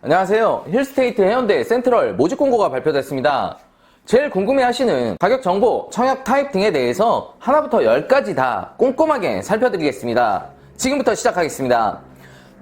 안녕하세요. 힐스테이트 해운대 센트럴 모집 공고가 발표됐습니다. 제일 궁금해하시는 가격 정보, 청약 타입 등에 대해서 하나부터 10까지 다 꼼꼼하게 살펴드리겠습니다. 지금부터 시작하겠습니다.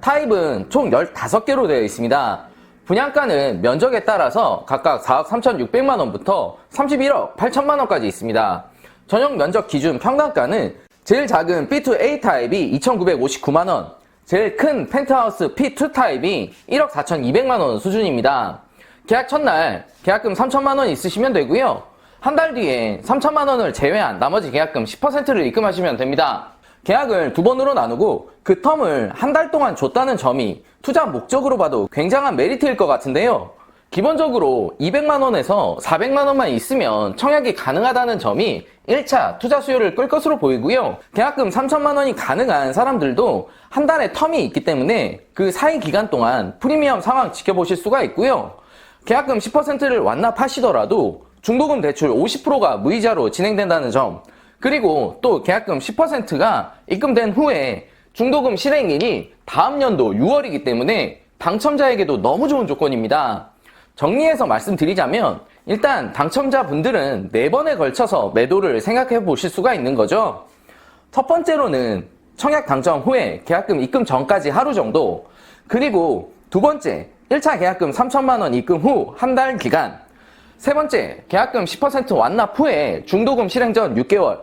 타입은 총 15개로 되어 있습니다. 분양가는 면적에 따라서 각각 4억 3,600만원부터 31억 8천만원까지 있습니다. 전용 면적 기준 평당가는 제일 작은 B2A 타입이 2,959만원, 제일 큰 펜트하우스 P2 타입이 1억 4,200만원 수준입니다. 계약 첫날 계약금 3천만원 있으시면 되고요. 한 달 뒤에 3천만원을 제외한 나머지 계약금 10%를 입금하시면 됩니다. 계약을 두 번으로 나누고 그 텀을 한 달 동안 줬다는 점이 투자 목적으로 봐도 굉장한 메리트일 것 같은데요. 기본적으로 200만원에서 400만원만 있으면 청약이 가능하다는 점이 1차 투자 수요를 끌 것으로 보이고요. 계약금 3천만원이 가능한 사람들도 한 달의 텀이 있기 때문에 그 사이 기간 동안 프리미엄 상황 지켜보실 수가 있고요. 계약금 10%를 완납하시더라도 중도금 대출 50%가 무이자로 진행된다는 점, 그리고 또 계약금 10%가 입금된 후에 중도금 실행일이 다음 연도 6월이기 때문에 당첨자에게도 너무 좋은 조건입니다. 정리해서 말씀드리자면 일단 당첨자분들은 4번에 걸쳐서 매도를 생각해 보실 수가 있는 거죠. 첫 번째로는 청약 당첨 후에 계약금 입금 전까지 하루 정도, 그리고 두 번째 1차 계약금 3천만원 입금 후 한 달 기간, 세 번째 계약금 10% 완납 후에 중도금 실행 전 6개월,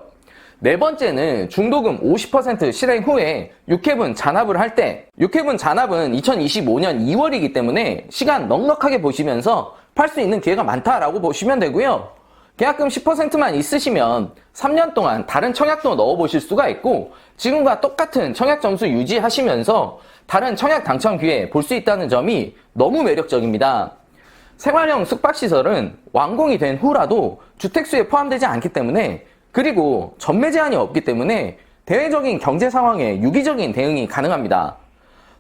네 번째는 중도금 50% 실행 후에 6회분 잔압을 할 때, 6회분 잔압은 2025년 2월이기 때문에 시간 넉넉하게 보시면서 팔 수 있는 기회가 많다라고 보시면 되고요. 계약금 10%만 있으시면 3년 동안 다른 청약도 넣어보실 수가 있고 지금과 똑같은 청약 점수 유지하시면서 다른 청약 당첨 기회 볼 수 있다는 점이 너무 매력적입니다. 생활형 숙박시설은 완공이 된 후라도 주택수에 포함되지 않기 때문에, 그리고 전매 제한이 없기 때문에 대외적인 경제 상황에 유기적인 대응이 가능합니다.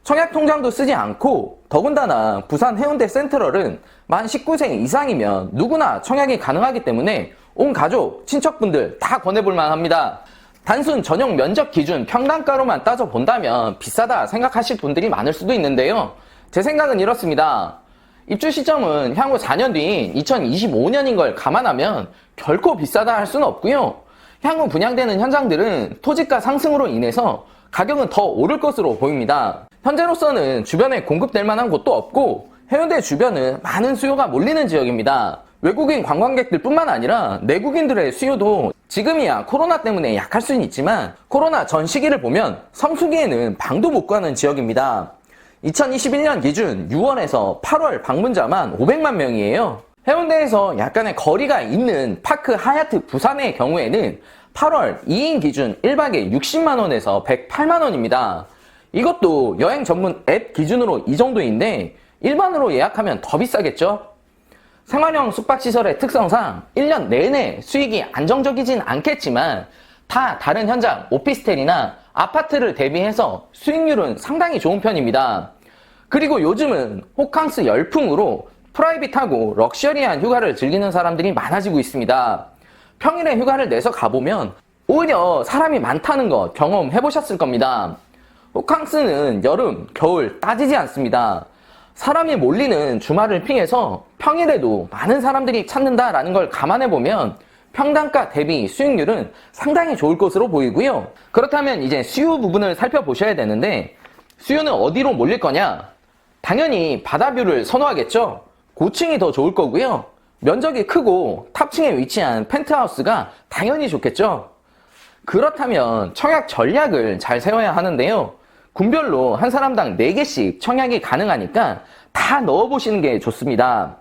청약 통장도 쓰지 않고 더군다나 부산 해운대 센트럴은 만 19세 이상이면 누구나 청약이 가능하기 때문에 온 가족, 친척분들 다 권해볼만 합니다. 단순 전용 면적 기준 평당가로만 따져본다면 비싸다 생각하실 분들이 많을 수도 있는데요. 제 생각은 이렇습니다. 입주 시점은 향후 4년 뒤인 2025년인 걸 감안하면 결코 비싸다 할 수는 없고요. 향후 분양되는 현장들은 토지가 상승으로 인해서 가격은 더 오를 것으로 보입니다. 현재로서는 주변에 공급될 만한 곳도 없고 해운대 주변은 많은 수요가 몰리는 지역입니다. 외국인 관광객들 뿐만 아니라 내국인들의 수요도 지금이야 코로나 때문에 약할 수는 있지만 코로나 전 시기를 보면 성수기에는 방도 못 가는 지역입니다. 2021년 기준 6월에서 8월 방문자만 500만 명이에요. 해운대에서 약간의 거리가 있는 파크 하얏트 부산의 경우에는 8월 2인 기준 1박에 60만원에서 108만원입니다. 이것도 여행 전문 앱 기준으로 이 정도인데 일반으로 예약하면 더 비싸겠죠? 생활형 숙박시설의 특성상 1년 내내 수익이 안정적이진 않겠지만 다 다른 현장, 오피스텔이나 아파트를 대비해서 수익률은 상당히 좋은 편입니다. 그리고 요즘은 호캉스 열풍으로 프라이빗하고 럭셔리한 휴가를 즐기는 사람들이 많아지고 있습니다. 평일에 휴가를 내서 가보면 오히려 사람이 많다는 것 경험해보셨을 겁니다. 호캉스는 여름, 겨울 따지지 않습니다. 사람이 몰리는 주말을 피해서 평일에도 많은 사람들이 찾는다라는 걸 감안해보면 평당가 대비 수익률은 상당히 좋을 것으로 보이고요. 그렇다면 이제 수요 부분을 살펴보셔야 되는데 수요는 어디로 몰릴 거냐? 당연히 바다뷰를 선호하겠죠. 고층이 더 좋을 거고요. 면적이 크고 탑층에 위치한 펜트하우스가 당연히 좋겠죠. 그렇다면 청약 전략을 잘 세워야 하는데요. 군별로 한 사람당 4개씩 청약이 가능하니까 다 넣어보시는 게 좋습니다.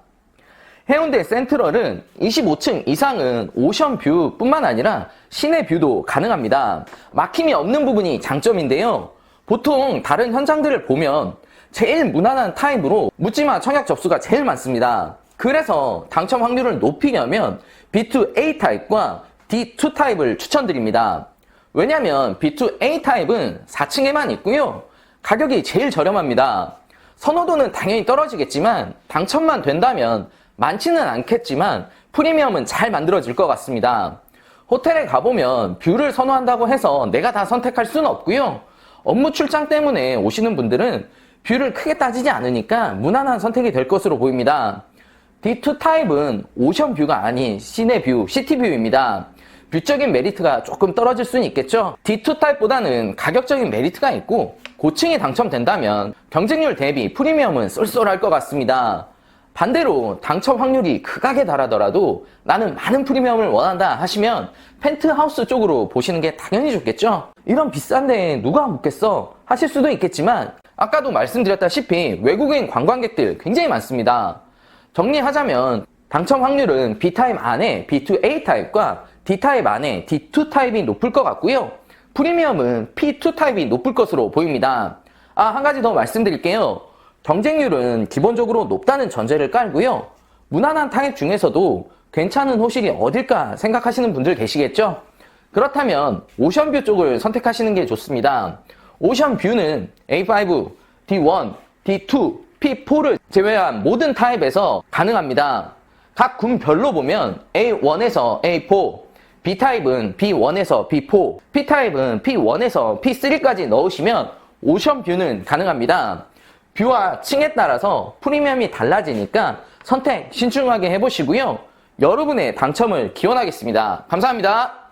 해운대 센트럴은 25층 이상은 오션뷰 뿐만 아니라 시내뷰도 가능합니다. 막힘이 없는 부분이 장점인데요. 보통 다른 현장들을 보면 제일 무난한 타입으로 묻지마 청약 접수가 제일 많습니다. 그래서 당첨 확률을 높이려면 B2A 타입과 D2 타입을 추천드립니다. 왜냐면 B2A 타입은 4층에만 있고요. 가격이 제일 저렴합니다. 선호도는 당연히 떨어지겠지만 당첨만 된다면 많지는 않겠지만 프리미엄은 잘 만들어질 것 같습니다. 호텔에 가보면 뷰를 선호한다고 해서 내가 다 선택할 수는 없고요. 업무 출장 때문에 오시는 분들은 뷰를 크게 따지지 않으니까 무난한 선택이 될 것으로 보입니다. D2 타입은 오션 뷰가 아닌 시내 뷰, 시티 뷰입니다. 뷰적인 메리트가 조금 떨어질 수는 있겠죠. D2 타입보다는 가격적인 메리트가 있고 고층이 당첨된다면 경쟁률 대비 프리미엄은 쏠쏠할 것 같습니다. 반대로 당첨 확률이 극악에 달하더라도 나는 많은 프리미엄을 원한다 하시면 펜트하우스 쪽으로 보시는 게 당연히 좋겠죠. 이런 비싼데 누가 묵겠어 하실 수도 있겠지만 아까도 말씀드렸다시피 외국인 관광객들 굉장히 많습니다. 정리하자면 당첨 확률은 B타입 안에 B2A 타입과 D타입 안에 D2 타입이 높을 것 같고요. 프리미엄은 P2 타입이 높을 것으로 보입니다. 한 가지 더 말씀드릴게요. 경쟁률은 기본적으로 높다는 전제를 깔고요. 무난한 타입 중에서도 괜찮은 호실이 어딜까 생각하시는 분들 계시겠죠? 그렇다면 오션뷰 쪽을 선택하시는 게 좋습니다. 오션뷰는 A5, D1, D2, P4를 제외한 모든 타입에서 가능합니다. 각 군별로 보면 A1에서 A4, B타입은 B1에서 B4, P타입은 P1에서 P3까지 넣으시면 오션뷰는 가능합니다. 뷰와 층에 따라서 프리미엄이 달라지니까 선택 신중하게 해보시고요. 여러분의 당첨을 기원하겠습니다. 감사합니다.